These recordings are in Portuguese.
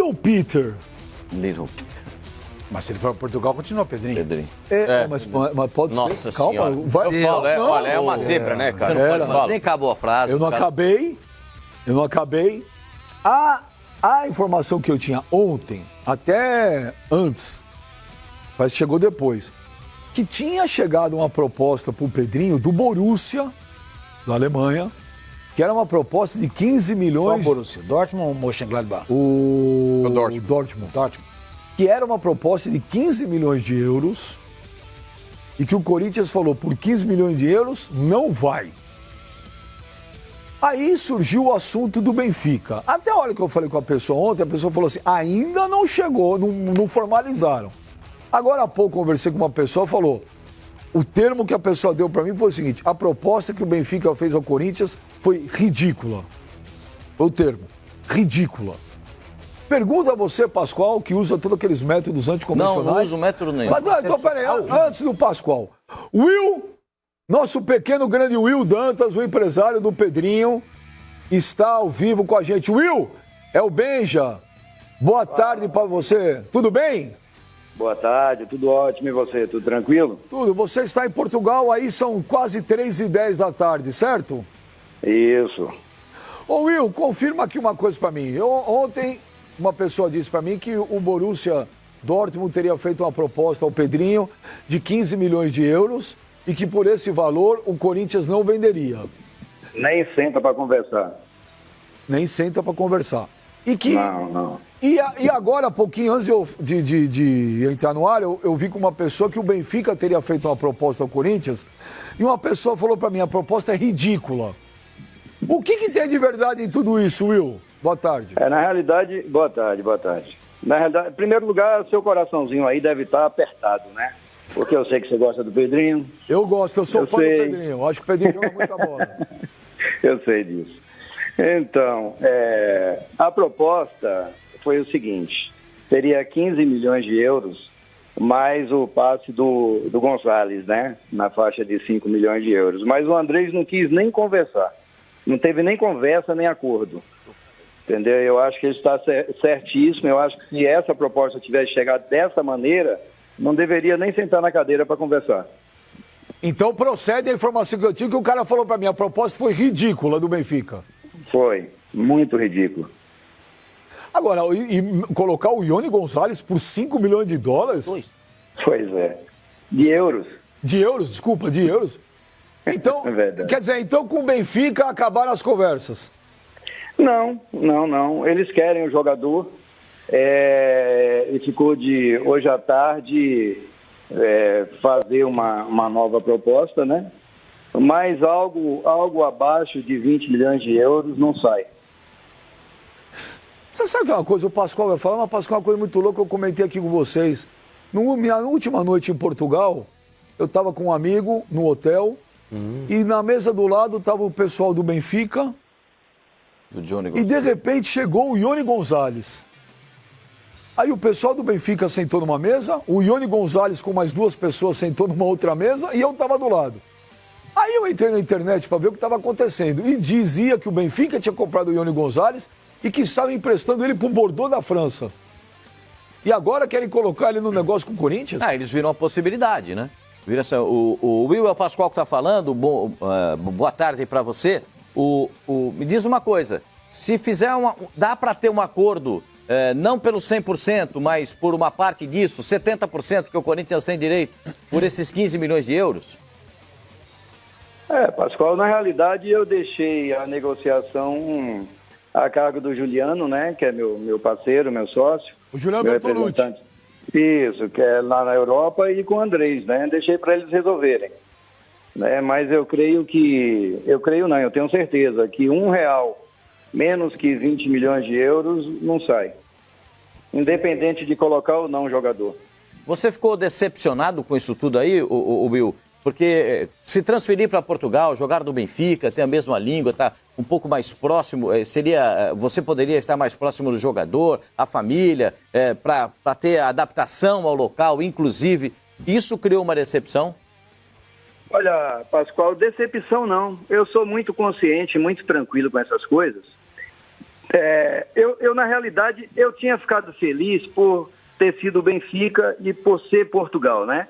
Little Peter. Little Peter. Mas se ele for para Portugal, continua Pedrinho. Pedrinho. Mas pode Nossa ser. Senhora. Calma. Vai, Eu falo, olha, é uma zebra, né, cara? Nem acabou a frase. Eu não acabei. A informação que eu tinha ontem, até antes, mas chegou depois, que tinha chegado uma proposta para o Pedrinho do Borussia, da Alemanha, que era uma proposta de 15 milhões... Qual Borussia? Dortmund ou Mönchengladbach? O Dortmund. Que era uma proposta de 15 milhões de euros e que o Corinthians falou, por 15 milhões de euros, não vai. Aí surgiu o assunto do Benfica. Até a hora que eu falei com a pessoa ontem, a pessoa falou assim, ainda não chegou, não formalizaram. Agora há pouco conversei com uma pessoa, falou, o termo que a pessoa deu para mim foi o seguinte, a proposta que o Benfica fez ao Corinthians foi ridícula. Foi o termo, ridícula. Pergunta a você, Pascoal, que usa todos aqueles métodos anticonvencionais. Não uso método nenhum. Então, peraí, antes do Pascoal. Will, nosso pequeno grande Will Dantas, o empresário do Pedrinho, está ao vivo com a gente. Will, é o Benja. Boa tarde para você. Tudo bem? Boa tarde, tudo ótimo. E você, tudo tranquilo? Tudo. Você está em Portugal, aí são quase 3h10 da tarde, certo? Isso. Ô Will, confirma aqui uma coisa para mim. Ontem, uma pessoa disse para mim que o Borussia Dortmund teria feito uma proposta ao Pedrinho de 15 milhões de euros e que por esse valor o Corinthians não venderia. Nem senta para conversar. Nem senta para conversar. E que... Não. E agora, pouquinho antes de entrar no ar, eu vi com uma pessoa que o Benfica teria feito uma proposta ao Corinthians e uma pessoa falou para mim, a proposta é ridícula. O que tem de verdade em tudo isso, Will? Boa tarde. Na realidade, boa tarde. Na realidade, em primeiro lugar, seu coraçãozinho aí deve estar apertado, né? Porque eu sei que você gosta do Pedrinho. Eu gosto, eu sou fã do Pedrinho. Acho que o Pedrinho joga muita bola. Eu sei disso. Então, a proposta foi o seguinte, seria 15 milhões de euros, mais o passe do Gonzalez, né? Na faixa de 5 milhões de euros. Mas o Andrés não quis nem conversar. Não teve nem conversa, nem acordo. Entendeu? Eu acho que ele está certíssimo. Eu acho que se essa proposta tivesse chegado dessa maneira, não deveria nem sentar na cadeira para conversar. Então procede a informação que eu tinha, que o cara falou para mim, a proposta foi ridícula do Benfica. Foi, muito ridículo. Agora, e colocar o Ione Gonzalez por 5 milhões de dólares? Pois é. De euros. De euros, desculpa, de euros. Então, quer dizer, então com o Benfica acabaram as conversas. Não. Eles querem o jogador. E ficou de hoje à tarde fazer uma nova proposta, né? Mas algo abaixo de 20 milhões de euros não sai. Você sabe que é uma coisa, o Pascoal vai falar, mas Pascoal é uma coisa muito louca, eu comentei aqui com vocês. Minha última noite em Portugal, eu estava com um amigo no hotel, e na mesa do lado estava o pessoal do Benfica, e de repente chegou o Ione Gonzalez. Aí o pessoal do Benfica sentou numa mesa, o Ione Gonzalez com mais 2 pessoas sentou numa outra mesa, e eu estava do lado. Aí eu entrei na internet para ver o que estava acontecendo, e dizia que o Benfica tinha comprado o Ione Gonzalez, e que estavam emprestando ele para o Bordeaux da França. E agora querem colocar ele no negócio com o Corinthians? Eles viram a possibilidade, né? Vira assim, o Will é o Pascoal que está falando, boa tarde para você. Me diz uma coisa, se fizer dá para ter um acordo, não pelo 100%, mas por uma parte disso, 70% que o Corinthians tem direito, por esses 15 milhões de euros? Pascoal, na realidade eu deixei a negociação a cargo do Juliano, né, que é meu parceiro, meu sócio. O Juliano Bertolucci. Isso, que é lá na Europa, e com o Andrés, né, deixei para eles resolverem. Né, mas eu tenho certeza que R$1 menos que 20 milhões de euros não sai. Independente de colocar ou não o jogador. Você ficou decepcionado com isso tudo aí, o Will? Porque se transferir para Portugal, jogar no Benfica, ter a mesma língua, estar um pouco mais próximo, você poderia estar mais próximo do jogador, a família, para ter adaptação ao local, inclusive. Isso criou uma decepção? Olha, Pascoal, decepção não. Eu sou muito consciente, muito tranquilo com essas coisas. Eu, na realidade, eu tinha ficado feliz por ter sido Benfica e por ser Portugal, né?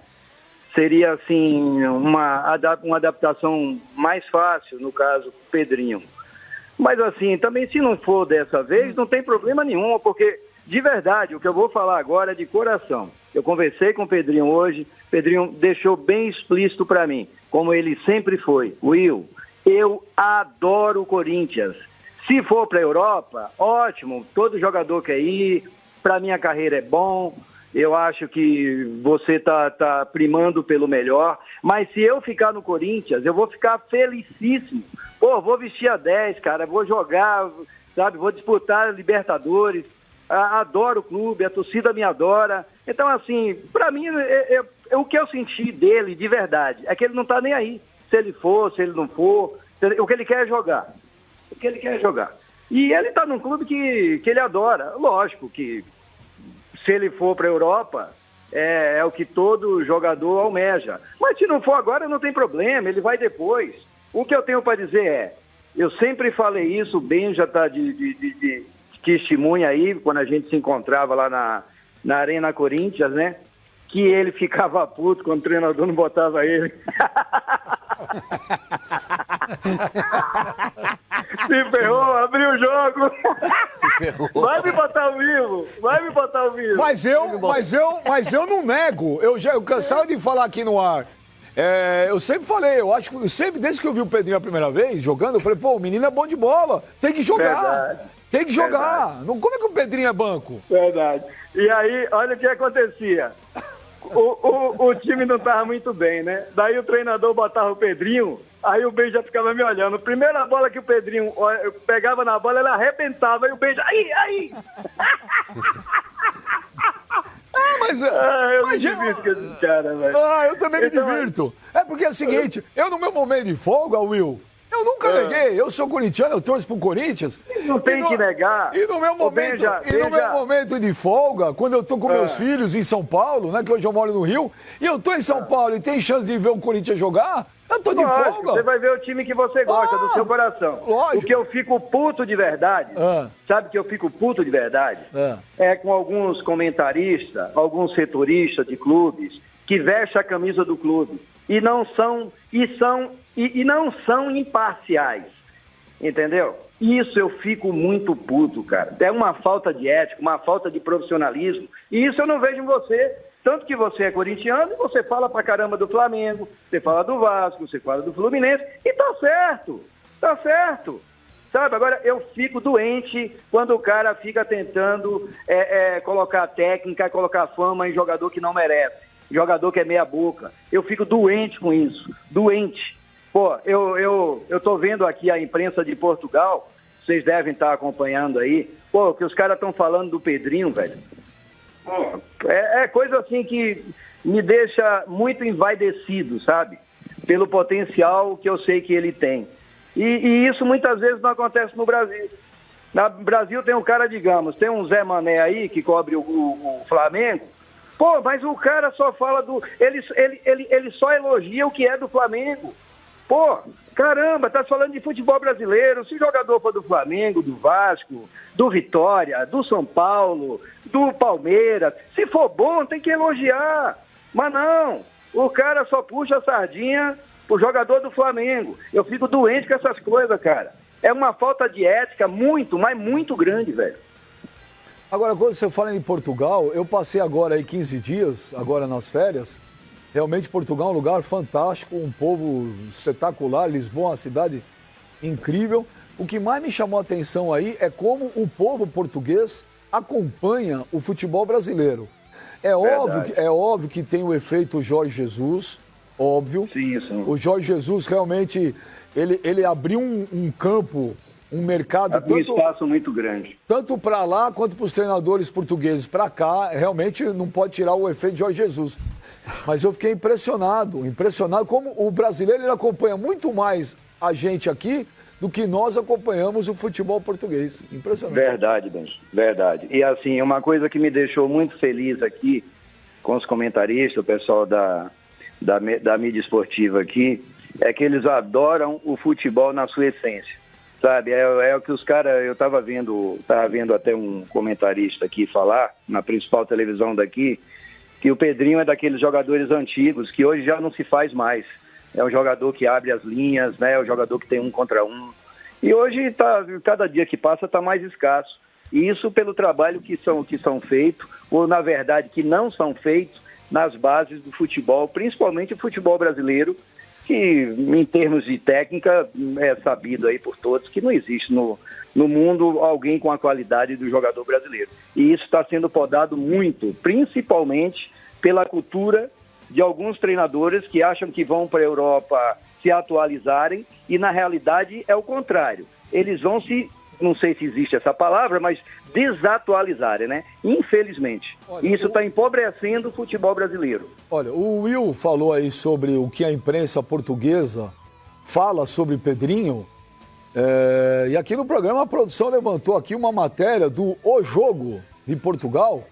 Seria, assim, uma adaptação mais fácil, no caso, Pedrinho. Mas, assim, também se não for dessa vez, não tem problema nenhum, porque, de verdade, o que eu vou falar agora é de coração. Eu conversei com o Pedrinho hoje, Pedrinho deixou bem explícito para mim, como ele sempre foi. Will, eu adoro o Corinthians. Se for para a Europa, ótimo, todo jogador quer ir, para minha carreira é bom, eu acho que você tá primando pelo melhor, mas se eu ficar no Corinthians, eu vou ficar felicíssimo. Pô, vou vestir a 10, cara, vou jogar, sabe, vou disputar Libertadores, adoro o clube, a torcida me adora. Então, assim, para mim, o que eu senti dele, de verdade, é que ele não tá nem aí. Se ele for, se ele não for, o que ele quer é jogar. O que ele quer é jogar. E ele tá num clube que ele adora. Lógico que se ele for para a Europa, é o que todo jogador almeja. Mas se não for agora, não tem problema, ele vai depois. O que eu tenho para dizer eu sempre falei isso, o Ben já está de testemunha aí, quando a gente se encontrava lá na Arena Corinthians, né? Que ele ficava puto quando o treinador não botava ele. Se ferrou, abriu o jogo. Se ferrou. Vai me botar ao vivo. Mas eu não nego. Eu cansado de falar aqui no ar. Eu sempre falei, desde que eu vi o Pedrinho a primeira vez jogando, eu falei, pô, o menino é bom de bola, tem que jogar. Verdade. Tem que jogar. Não, como é que o Pedrinho é banco? Verdade. E aí, olha o que acontecia. O time não estava muito bem, né? Daí o treinador botava o Pedrinho, aí o Ben já ficava me olhando. Primeira bola que o Pedrinho pegava na bola, ele arrebentava, e o Ben já... Aí! Eu me divirto com esses caras, velho. Eu também me divirto. É porque é o seguinte, eu no meu momento de folga, Will, eu nunca neguei. Eu sou corintiano, eu torço pro Corinthians. Não tem que negar. E no meu momento de folga, quando eu tô com meus filhos em São Paulo, né, que hoje eu moro no Rio, e eu tô em São Paulo e tem chance de ver o Corinthians jogar, eu tô de folga. Você vai ver o time que você gosta, do seu coração. Lógico. O que eu fico puto de verdade, sabe que eu fico puto de verdade? É com alguns comentaristas, alguns setoristas de clubes, que vestem a camisa do clube e não são imparciais, entendeu? Isso eu fico muito puto, cara. É uma falta de ética, uma falta de profissionalismo, e isso eu não vejo em você. Tanto que você é corintiano e você fala pra caramba do Flamengo, você fala do Vasco, você fala do Fluminense, e tá certo. Sabe, agora eu fico doente quando o cara fica tentando colocar técnica, colocar fama em jogador que não merece, jogador que é meia boca. Eu fico doente com isso, doente. Pô, eu tô vendo aqui a imprensa de Portugal, vocês devem estar acompanhando aí, pô, que os caras estão falando do Pedrinho, velho. É coisa assim que me deixa muito envaidecido, sabe? Pelo potencial que eu sei que ele tem. E isso muitas vezes não acontece no Brasil. No Brasil tem um cara, digamos, tem um Zé Mané aí que cobre o Flamengo. Pô, mas o cara só fala do... Ele só elogia o que é do Flamengo. Pô, caramba, tá falando de futebol brasileiro. Se o jogador for do Flamengo, do Vasco, do Vitória, do São Paulo, do Palmeiras, se for bom, tem que elogiar. Mas não, o cara só puxa a sardinha pro jogador do Flamengo. Eu fico doente com essas coisas, cara. É uma falta de ética muito, mas muito grande, velho. Agora, quando você fala em Portugal, eu passei agora aí 15 dias, agora nas férias. Realmente Portugal é um lugar fantástico, um povo espetacular, Lisboa é uma cidade incrível. O que mais me chamou a atenção aí é como o povo português acompanha o futebol brasileiro. É óbvio que tem o efeito Jorge Jesus, óbvio. Sim. O Jorge Jesus realmente, ele abriu um campo, um mercado... Um espaço muito grande. Tanto para lá quanto para os treinadores portugueses para cá, realmente não pode tirar o efeito de Jorge Jesus. Mas eu fiquei impressionado como o brasileiro ele acompanha muito mais a gente aqui do que nós acompanhamos o futebol português. Impressionante. Verdade, Benji, verdade. E assim, uma coisa que me deixou muito feliz aqui com os comentaristas, o pessoal da mídia esportiva aqui, é que eles adoram o futebol na sua essência. sabe? É o que os caras... Eu tava vendo até um comentarista aqui falar, na principal televisão daqui, que o Pedrinho é daqueles jogadores antigos, que hoje já não se faz mais. É um jogador que abre as linhas, né? É um jogador que tem 1 contra 1. E hoje, cada dia que passa, está mais escasso. E isso pelo trabalho que são feitos, ou na verdade que não são feitos, nas bases do futebol, principalmente o futebol brasileiro, que em termos de técnica é sabido aí por todos que não existe no mundo alguém com a qualidade do jogador brasileiro. E isso está sendo podado muito, principalmente pela cultura de alguns treinadores que acham que vão para a Europa se atualizarem e na realidade é o contrário. Eles vão não sei se existe essa palavra, mas desatualizarem, né? Infelizmente. Olha, isso está empobrecendo o futebol brasileiro. Olha, o Will falou aí sobre o que a imprensa portuguesa fala sobre Pedrinho. E aqui no programa a produção levantou aqui uma matéria do O Jogo de Portugal.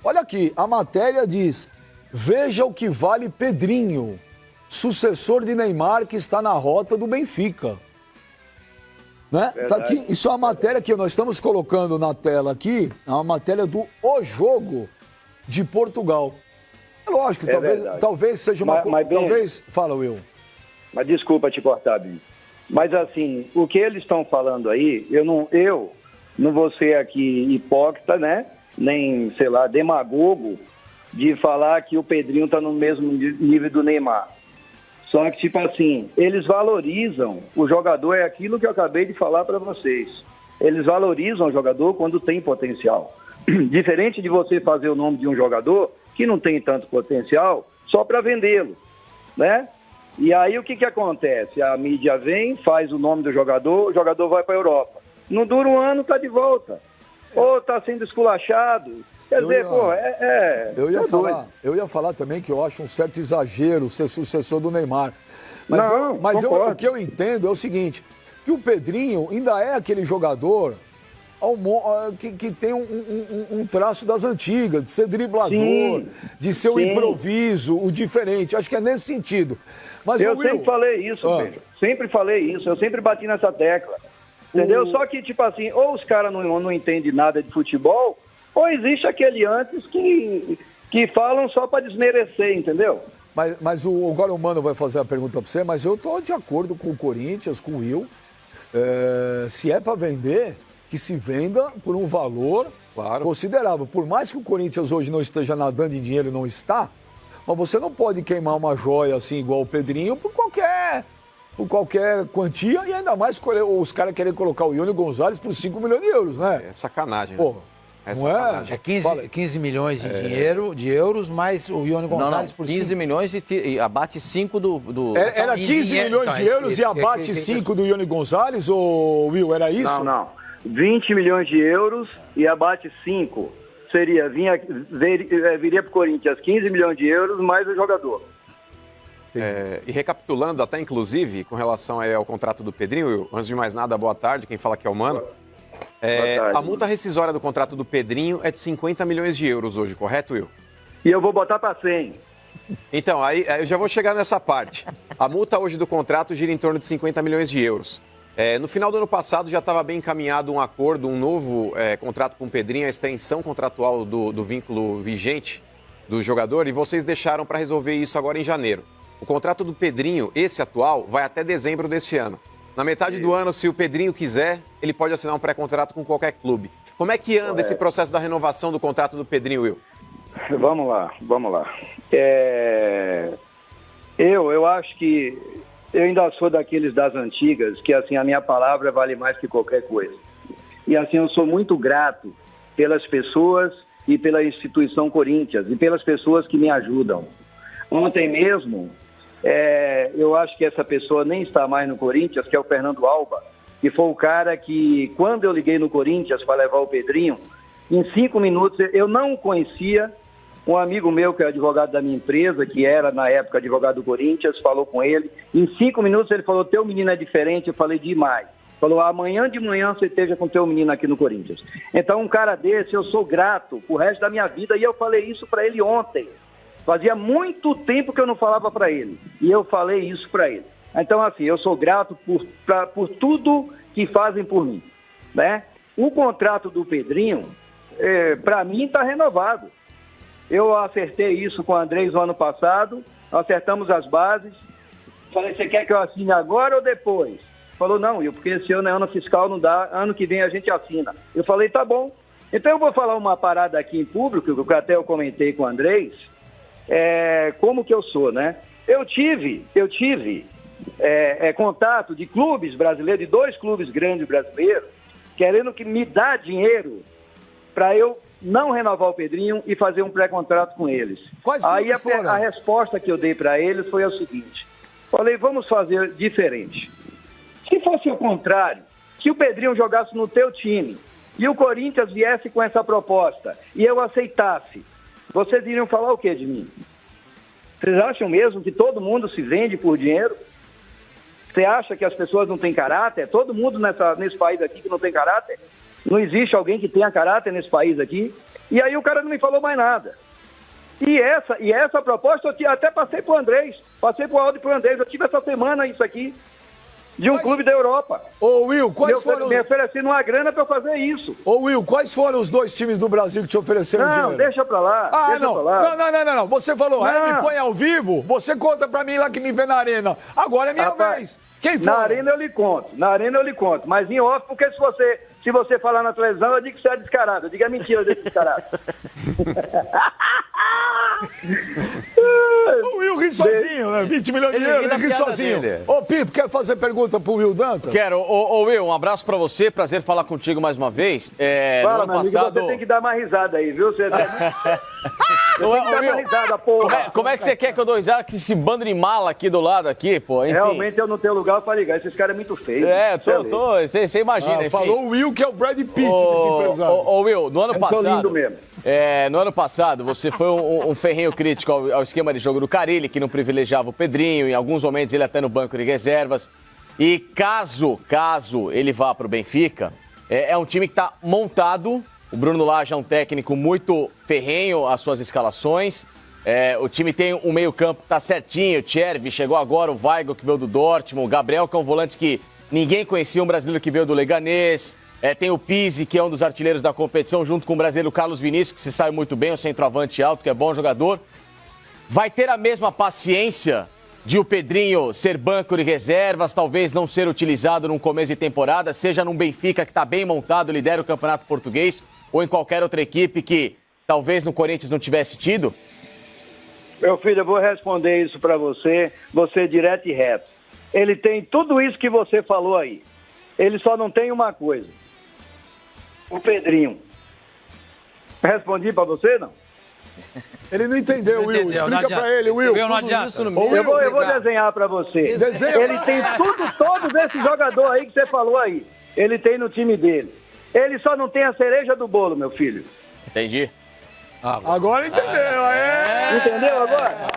Olha aqui, a matéria diz: veja o que vale Pedrinho, sucessor de Neymar que está na rota do Benfica. Né? Tá aqui, isso é uma matéria que nós estamos colocando na tela aqui, é uma matéria do O Jogo de Portugal. É lógico, talvez seja uma coisa... Talvez... Fala, Will. Mas desculpa te cortar, Binho. Mas assim, o que eles estão falando aí, eu não vou ser aqui hipócrita, né? Nem, sei lá, demagogo de falar que o Pedrinho está no mesmo nível do Neymar. Só que, tipo assim, eles valorizam o jogador, é aquilo que eu acabei de falar para vocês. Eles valorizam o jogador quando tem potencial. Diferente de você fazer o nome de um jogador que não tem tanto potencial só para vendê-lo, né? E aí o que acontece? A mídia vem, faz o nome do jogador, o jogador vai para a Europa. Não dura um ano, tá de volta. Ou tá sendo esculachado. Quer dizer, eu ia falar também que eu acho um certo exagero ser sucessor do Neymar. Mas o que eu entendo é o seguinte, que o Pedrinho ainda é aquele jogador que tem um traço das antigas, de ser driblador, de ser um improviso, o diferente. Acho que é nesse sentido. Mas eu sempre falei isso, Pedro. Sempre falei isso. Eu sempre bati nessa tecla. Entendeu? Só que, tipo assim, ou os caras não entendem nada de futebol, ou existe aquele antes que falam só para desmerecer, entendeu? Mas agora o Mano vai fazer a pergunta para você, mas eu tô de acordo com o Corinthians, com o Will. Se é para vender, que se venda por um valor considerável. Por mais que o Corinthians hoje não esteja nadando em dinheiro, não está, mas você não pode queimar uma joia assim igual o Pedrinho por qualquer quantia, e ainda mais os caras querem colocar o Ione Gonzalez por 5 milhões de euros, né? É sacanagem, Pô, né? Não é? É 15 milhões de euros, mais o Ione Gonzalez por 15 milhões e abate 5 do... Era 15 milhões de euros e abate 5 do Ione Gonzalez, ou Will, era isso? Não. 20 milhões de euros e abate 5. Viria para o Corinthians 15 milhões de euros mais o jogador. E recapitulando, até inclusive, com relação ao contrato do Pedrinho, Will, antes de mais nada, boa tarde, quem fala aqui é o Mano. A multa rescisória do contrato do Pedrinho é de 50 milhões de euros hoje, correto, Will? E eu vou botar para 100. Então, aí eu já vou chegar nessa parte. A multa hoje do contrato gira em torno de 50 milhões de euros. No final do ano passado já estava bem encaminhado um acordo, um novo contrato com o Pedrinho, a extensão contratual do vínculo vigente do jogador, e vocês deixaram para resolver isso agora em janeiro. O contrato do Pedrinho, esse atual, vai até dezembro desse ano. Na metade do ano, se o Pedrinho quiser, ele pode assinar um pré-contrato com qualquer clube. Como é que anda esse processo da renovação do contrato do Pedrinho, Will? Vamos lá. Eu acho que eu ainda sou daqueles das antigas, que assim, a minha palavra vale mais que qualquer coisa. E assim, eu sou muito grato pelas pessoas e pela instituição Corinthians e pelas pessoas que me ajudam. Ontem mesmo, eu acho que essa pessoa nem está mais no Corinthians, que é o Fernando Alba, que foi o cara que, quando eu liguei no Corinthians para levar o Pedrinho, em 5 minutos, eu não o conhecia, um amigo meu, que é advogado da minha empresa, que era, na época, advogado do Corinthians, falou com ele, em 5 minutos ele falou, teu menino é diferente, eu falei, demais. Falou, amanhã de manhã você esteja com teu menino aqui no Corinthians. Então, um cara desse, eu sou grato pro resto da minha vida, e eu falei isso para ele ontem. Fazia muito tempo que eu não falava para ele. E eu falei isso para ele. Então, assim, eu sou grato por tudo que fazem por mim, né? O contrato do Pedrinho, para mim, está renovado. Eu acertei isso com o Andrés no ano passado, acertamos as bases. Falei, você quer que eu assine agora ou depois? Falou, não, Will, porque esse ano é ano fiscal, não dá, ano que vem a gente assina. Eu falei, tá bom. Então eu vou falar uma parada aqui em público, que até eu comentei com o Andrés, como que eu sou, né? Eu tive contato de clubes brasileiros, de 2 clubes grandes brasileiros, querendo que me dá dinheiro para eu não renovar o Pedrinho e fazer um pré-contrato com eles. Quais Aí clubes foram? a resposta que eu dei para eles foi o seguinte, falei, vamos fazer diferente. Se fosse o contrário, se o Pedrinho jogasse no teu time e o Corinthians viesse com essa proposta e eu aceitasse, vocês iriam falar o que de mim? Vocês acham mesmo que todo mundo se vende por dinheiro? Você acha que as pessoas não têm caráter? Todo mundo nesse país aqui que não tem caráter? Não existe alguém que tenha caráter nesse país aqui? E aí o cara não me falou mais nada. E essa proposta eu até passei pro Andrés, passei pro Aldo e pro Andrés. Eu tive essa semana isso aqui, de um clube da Europa. Ô, Will, quais foram... Me oferecendo uma grana para eu fazer isso. Ô, Will, quais foram os 2 times do Brasil que te ofereceram dinheiro? Não, deixa pra lá. Não. Você falou, me põe ao vivo, você conta pra mim lá que me vê na arena. Agora é minha vez. Quem foi? Na arena eu lhe conto, mas em off, porque se você falar na televisão, eu digo que você é descarado, eu digo é mentira desse descarado. O Will ri sozinho, né? 20 milhões de euros, ele ri sozinho. Ô, Pipo, quer fazer pergunta pro Will Dantas? Quero. Ô, Will, um abraço pra você, prazer falar contigo mais uma vez. Fala, meu amigo, você tem que dar mais risada aí, viu? Você tem que dar mais risada, porra. Como é que você quer que eu dou risada com esse bando de mala aqui do lado, aqui, pô? Enfim. Realmente eu não tenho lugar pra ligar, esses caras é muito feio. Você imagina, enfim. Falou o Will, que é o Brad Pitt desse empresário. Ô, Will, no ano passado... lindo mesmo. No ano passado, você foi um ferrenho crítico ao esquema de jogo do Carille, que não privilegiava o Pedrinho, em alguns momentos ele até no banco de reservas. E caso ele vá para o Benfica, é um time que está montado. O Bruno Lage é um técnico muito ferrenho às suas escalações. O time tem um meio-campo que está certinho. O Tchervi chegou agora, o Weigl que veio do Dortmund, o Gabriel, que é um volante que ninguém conhecia, um brasileiro que veio do Leganés. Tem o Pizzi, que é um dos artilheiros da competição, junto com o brasileiro Carlos Vinícius, que se sai muito bem, o centroavante alto, que é bom jogador. Vai ter a mesma paciência de o Pedrinho ser banco de reservas, talvez não ser utilizado num começo de temporada, seja num Benfica que está bem montado, lidera o Campeonato Português, ou em qualquer outra equipe que talvez no Corinthians não tivesse tido? Meu filho, eu vou responder isso para você direto e reto. Ele tem tudo isso que você falou aí. Ele só não tem uma coisa. O Pedrinho. Respondi pra você, não? Ele não entendeu, Will. Explica pra ele, Will. Não adianta. Eu vou desenhar pra você. Desenha. Ele tem todos esses jogadores aí que você falou aí. Ele tem no time dele. Ele só não tem a cereja do bolo, meu filho. Entendi. Agora entendeu, Entendeu agora?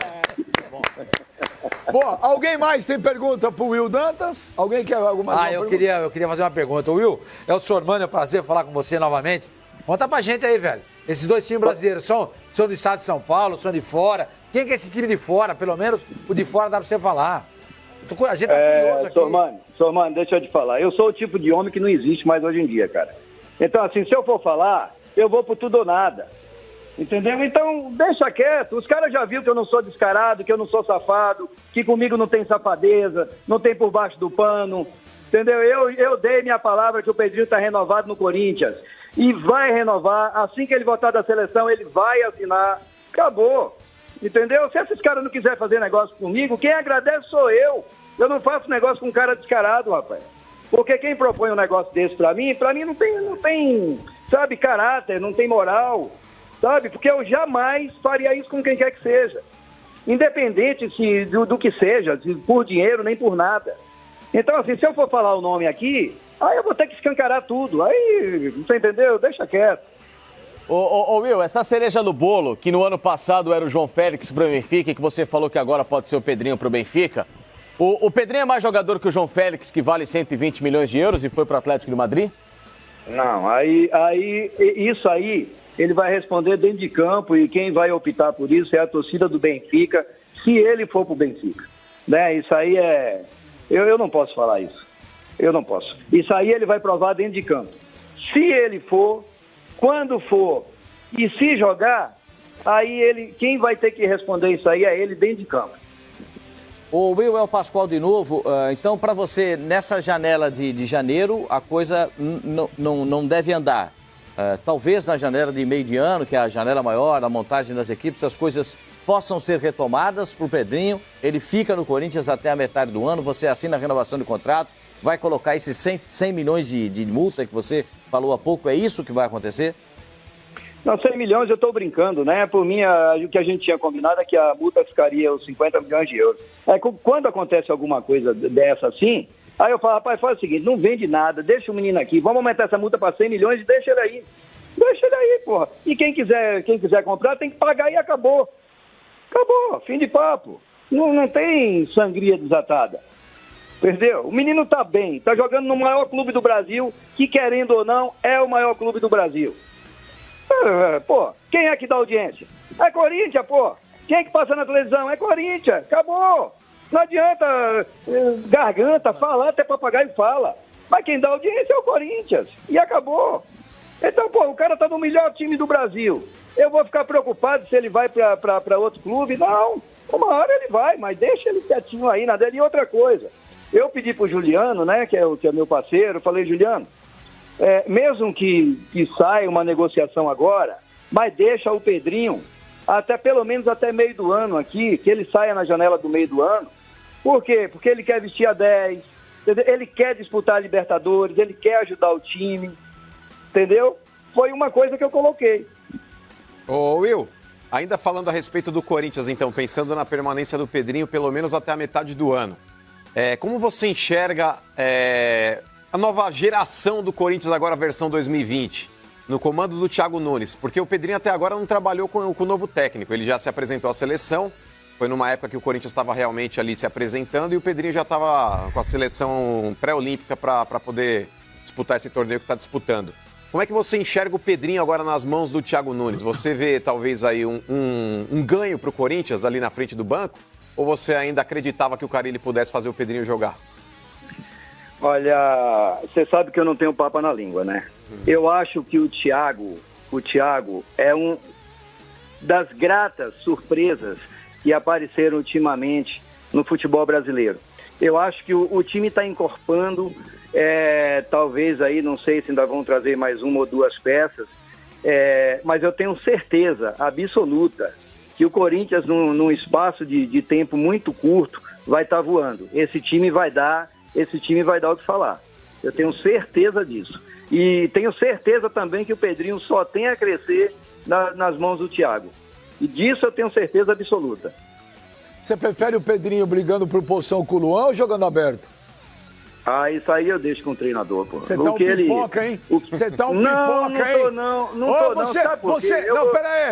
Bom, alguém mais tem pergunta pro Will Dantas? Alguém quer alguma pergunta? Eu queria fazer uma pergunta. Will, é o senhor Mano, é um prazer falar com você novamente. Conta pra gente aí, velho. Esses 2 times brasileiros são do estado de São Paulo, são de fora. Quem que é esse time de fora? Pelo menos o de fora dá pra você falar. A gente tá curioso aqui. Sormano, deixa eu te falar. Eu sou o tipo de homem que não existe mais hoje em dia, cara. Então, assim, se eu for falar, eu vou pro tudo ou nada. Entendeu? Então, deixa quieto. Os caras já viram que eu não sou descarado, que eu não sou safado, que comigo não tem safadeza, não tem por baixo do pano. Entendeu? Eu dei minha palavra que o Pedrinho está renovado no Corinthians. E vai renovar. Assim que ele voltar da seleção, ele vai assinar. Acabou. Entendeu? Se esses caras não quiserem fazer negócio comigo, quem agradece sou eu. Eu não faço negócio com um cara descarado, rapaz. Porque quem propõe um negócio desse pra mim não tem, sabe, caráter, não tem moral. Sabe? Porque eu jamais faria isso com quem quer que seja. Independente do que seja, por dinheiro nem por nada. Então, assim, se eu for falar o nome aqui, aí eu vou ter que escancarar tudo. Aí, você entendeu? Deixa quieto. Ô Will, essa cereja do bolo, que no ano passado era o João Félix pro Benfica, e que você falou que agora pode ser o Pedrinho pro Benfica. O Pedrinho é mais jogador que o João Félix, que vale 120 milhões de euros e foi pro Atlético de Madrid? Não, isso aí ele vai responder dentro de campo e quem vai optar por isso é a torcida do Benfica, se ele for pro Benfica. Né? Isso aí eu não posso falar isso. Eu não posso. Isso aí ele vai provar dentro de campo. Se ele for, quando for e se jogar, aí quem vai ter que responder isso aí é ele dentro de campo. O Will é o Pascoal de novo. Então, para você, nessa janela de janeiro, a coisa não deve andar. Talvez na janela de meio de ano, que é a janela maior, a montagem das equipes, as coisas possam ser retomadas para o Pedrinho. Ele fica no Corinthians até a metade do ano, você assina a renovação de contrato, vai colocar esses 100 milhões de multa que você falou há pouco. É isso que vai acontecer? Não, 100 milhões eu estou brincando, né? Por mim, o que a gente tinha combinado é que a multa ficaria os 50 milhões de euros. Quando acontece alguma coisa dessa assim, aí eu falo, rapaz, faz o seguinte, não vende nada, deixa o menino aqui, vamos aumentar essa multa para 100 milhões e deixa ele aí. Deixa ele aí, porra. E quem quiser comprar tem que pagar e acabou. Acabou, fim de papo. Não tem sangria desatada. Entendeu? O menino tá bem, tá jogando no maior clube do Brasil, que querendo ou não, é o maior clube do Brasil. Pô, quem é que dá audiência? É Corinthians, pô. Quem é que passa na televisão? É Corinthians. Acabou. Não adianta garganta, falar, até papagaio fala. Mas quem dá audiência é o Corinthians. E acabou. Então, pô, o cara tá no melhor time do Brasil. Eu vou ficar preocupado se ele vai pra outro clube? Não. Uma hora ele vai, mas deixa ele quietinho aí na dele. E outra coisa, eu pedi pro Juliano, né, que é meu parceiro, falei, Juliano, mesmo que saia uma negociação agora, mas deixa o Pedrinho pelo menos até meio do ano aqui, que ele saia na janela do meio do ano. Por quê? Porque ele quer vestir a 10, ele quer disputar a Libertadores, ele quer ajudar o time, entendeu? Foi uma coisa que eu coloquei. Ô Will, ainda falando a respeito do Corinthians, então, pensando na permanência do Pedrinho pelo menos até a metade do ano, como você enxerga a nova geração do Corinthians agora, versão 2020, no comando do Thiago Nunes? Porque o Pedrinho até agora não trabalhou com o novo técnico, ele já se apresentou à seleção, foi numa época que o Corinthians estava realmente ali se apresentando e o Pedrinho já estava com a seleção pré-olímpica para poder disputar esse torneio que está disputando. Como é que você enxerga o Pedrinho agora nas mãos do Thiago Nunes? Você vê talvez aí um ganho para o Corinthians ali na frente do banco? Ou você ainda acreditava que o Carille pudesse fazer o Pedrinho jogar? Olha, você sabe que eu não tenho papo na língua, né? Eu acho que o Thiago é um das gratas surpresas que apareceram ultimamente no futebol brasileiro. Eu acho que o time está incorporando, talvez aí, não sei se ainda vão trazer mais uma ou duas peças, mas eu tenho certeza absoluta que o Corinthians, num espaço de tempo muito curto, vai estar voando. Esse time vai dar o que falar. Eu tenho certeza disso. E tenho certeza também que o Pedrinho só tem a crescer nas mãos do Thiago. E disso eu tenho certeza absoluta. Você prefere o Pedrinho brigando por posição com o Luan ou jogando aberto? Isso aí eu deixo com o treinador, pô. Você tá um pipoca, hein? Você tá um pipoca, hein? Não tô, Sabe por quê?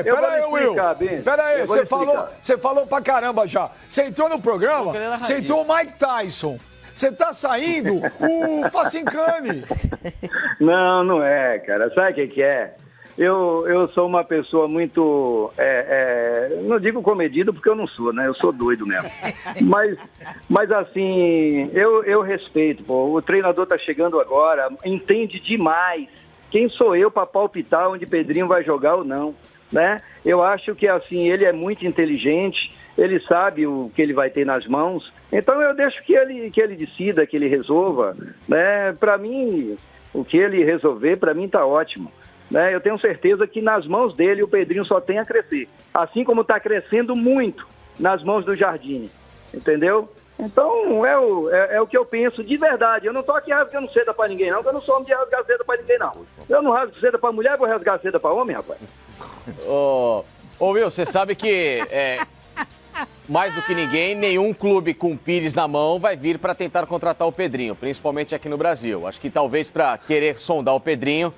Pera aí, Will. Pera aí, você falou pra caramba já. Você entrou no programa, você entrou o Mike Tyson. Você tá saindo o Facincani. Não é, cara. Sabe o que é? Eu sou uma pessoa muito, não digo comedido porque eu não sou, né? Eu sou doido mesmo. Mas assim, eu respeito, pô. O treinador tá chegando agora, entende demais. Quem sou eu para palpitar onde Pedrinho vai jogar ou não, né? Eu acho que assim, ele é muito inteligente, ele sabe o que ele vai ter nas mãos. Então eu deixo que ele decida, que ele resolva, né? Para mim, o que ele resolver, para mim tá ótimo. Eu tenho certeza que nas mãos dele o Pedrinho só tem a crescer. Assim como está crescendo muito nas mãos do Jardine. Entendeu? Então é o que eu penso de verdade. Eu não estou aqui rasgando seda para ninguém, não, porque eu não sou homem de rasgar seda para ninguém, não. Eu não rasgo seda para mulher, vou rasgar seda para homem, rapaz. Ô Will, você sabe que mais do que ninguém, nenhum clube com Pires na mão vai vir para tentar contratar o Pedrinho, principalmente aqui no Brasil. Acho que talvez para querer sondar o Pedrinho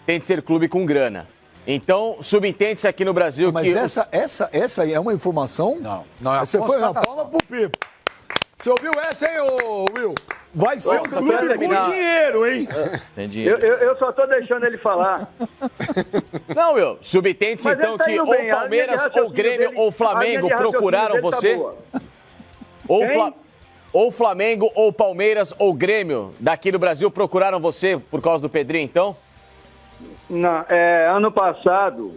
tem de ser clube com grana. Então, subentende-se aqui no Brasil mas que... Mas essa aí é uma informação? Não é. Você foi na palma pro Pipo. Você ouviu essa, hein, Will? Vai ser um clube com dinheiro, hein? Entendi. Eu só tô deixando ele falar. Não, Will, subentende-se então que ou Palmeiras, ou Grêmio, ou Flamengo procuraram você? ou Flamengo, ou Palmeiras, ou Grêmio daqui do Brasil procuraram você por causa do Pedrinho, então? Não, ano passado,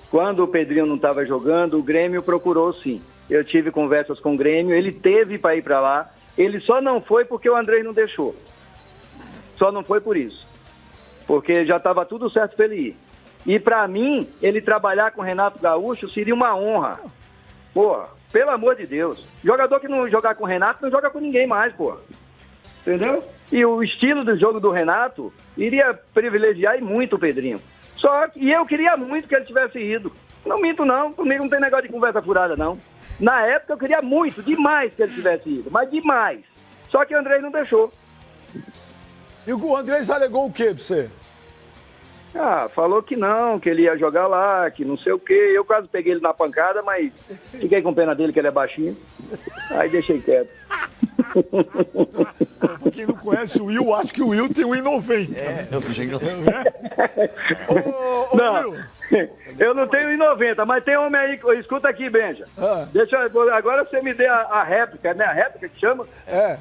quando o Pedrinho não estava jogando, o Grêmio procurou sim. Eu tive conversas com o Grêmio, ele teve para ir para lá, ele só não foi porque o Andrés não deixou. Só não foi por isso. Porque já estava tudo certo para ele ir. E para mim, ele trabalhar com o Renato Gaúcho seria uma honra. Pô, pelo amor de Deus. Jogador que não jogar com o Renato não joga com ninguém mais, pô. Entendeu? E o estilo do jogo do Renato iria privilegiar muito o Pedrinho. E eu queria muito que ele tivesse ido. Não minto não, comigo não tem negócio de conversa furada não. Na época eu queria muito, demais que ele tivesse ido, mas demais. Só que o Andrés não deixou. E o Andrés alegou o quê pra você? Falou que não, que ele ia jogar lá, que não sei o quê. Eu quase peguei ele na pancada, mas fiquei com pena dele, que ele é baixinho. Aí deixei quieto. Pra quem não conhece o Will, acho que o Will tem 1,90. Eu chego. Não, Will. Eu não tenho 1,90, mas tem homem aí, escuta aqui, Benja. Agora você me dê a réplica, né? A réplica que chama?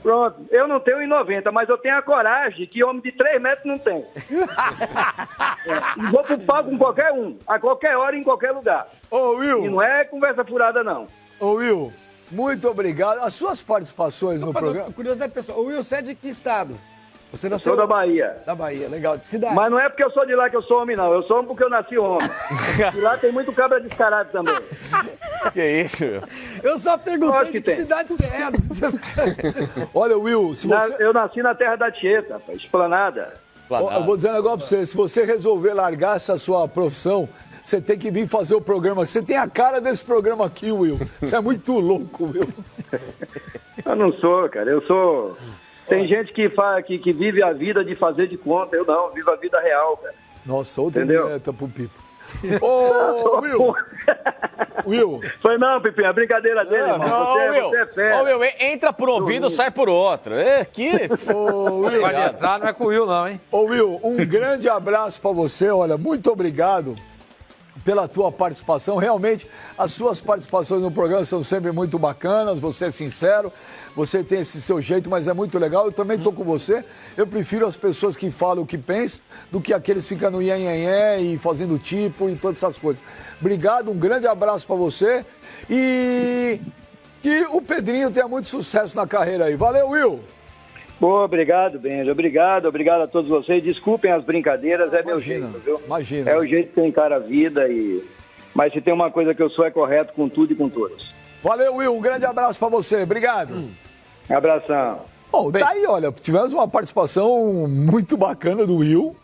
Pronto, eu não tenho 1,90, mas eu tenho a coragem que homem de 3 metros não tem. Vou pro pau com qualquer um, a qualquer hora, em qualquer lugar. Ô, Will. E não é conversa furada, não. Ô, Will, muito obrigado. As suas participações no programa... Curiosidade, pessoal. O Will, você é de que estado? Você nasceu... Sou da Bahia. Da Bahia, legal. De cidade? Mas não é porque eu sou de lá que eu sou homem, não. Eu sou homem porque eu nasci homem. E lá tem muito cabra descarado também. Que isso, meu? Eu só perguntei de que tem. cidade você é. Olha, Will, se você... Eu nasci na terra da Tieta, Esplanada. Eu vou dizer um negócio pra você. Se você resolver largar essa sua profissão, você tem que vir fazer o programa. Você tem a cara desse programa aqui, Will. Você é muito louco, Will. Eu não sou, cara. Eu sou... Tem gente que vive a vida de fazer de conta. Eu não, vivo a vida real, cara. Nossa, outra Entendeu? direta pro Pipo. Ô, Will! Will! Foi não, Pipinho, a brincadeira dele, irmão. Você é fera. Ô, Will, entra por um ouvido, sai por outro. Ô, Will! Pode entrar, não é com o Will, não, hein? Ô, Will, um grande abraço pra você. Olha, muito obrigado pela tua participação. Realmente, as suas participações no programa são sempre muito bacanas. Você é sincero, você tem esse seu jeito, mas é muito legal. Eu também tô com você. Eu prefiro as pessoas que falam o que pensam do que aqueles que ficam no iê e fazendo tipo e todas essas coisas. Obrigado, um grande abraço pra você e que o Pedrinho tenha muito sucesso na carreira aí. Valeu, Will! Pô, obrigado, Benja. Obrigado a todos vocês. Desculpem as brincadeiras, é meu Imagina, jeito, viu? imagina. É o jeito que eu encaro a vida Mas se tem uma coisa que eu sou, é correto com tudo e com todos. Valeu, Will. Um grande abraço pra você. Obrigado. Abração. Bom, tá aí, olha, tivemos uma participação muito bacana do Will.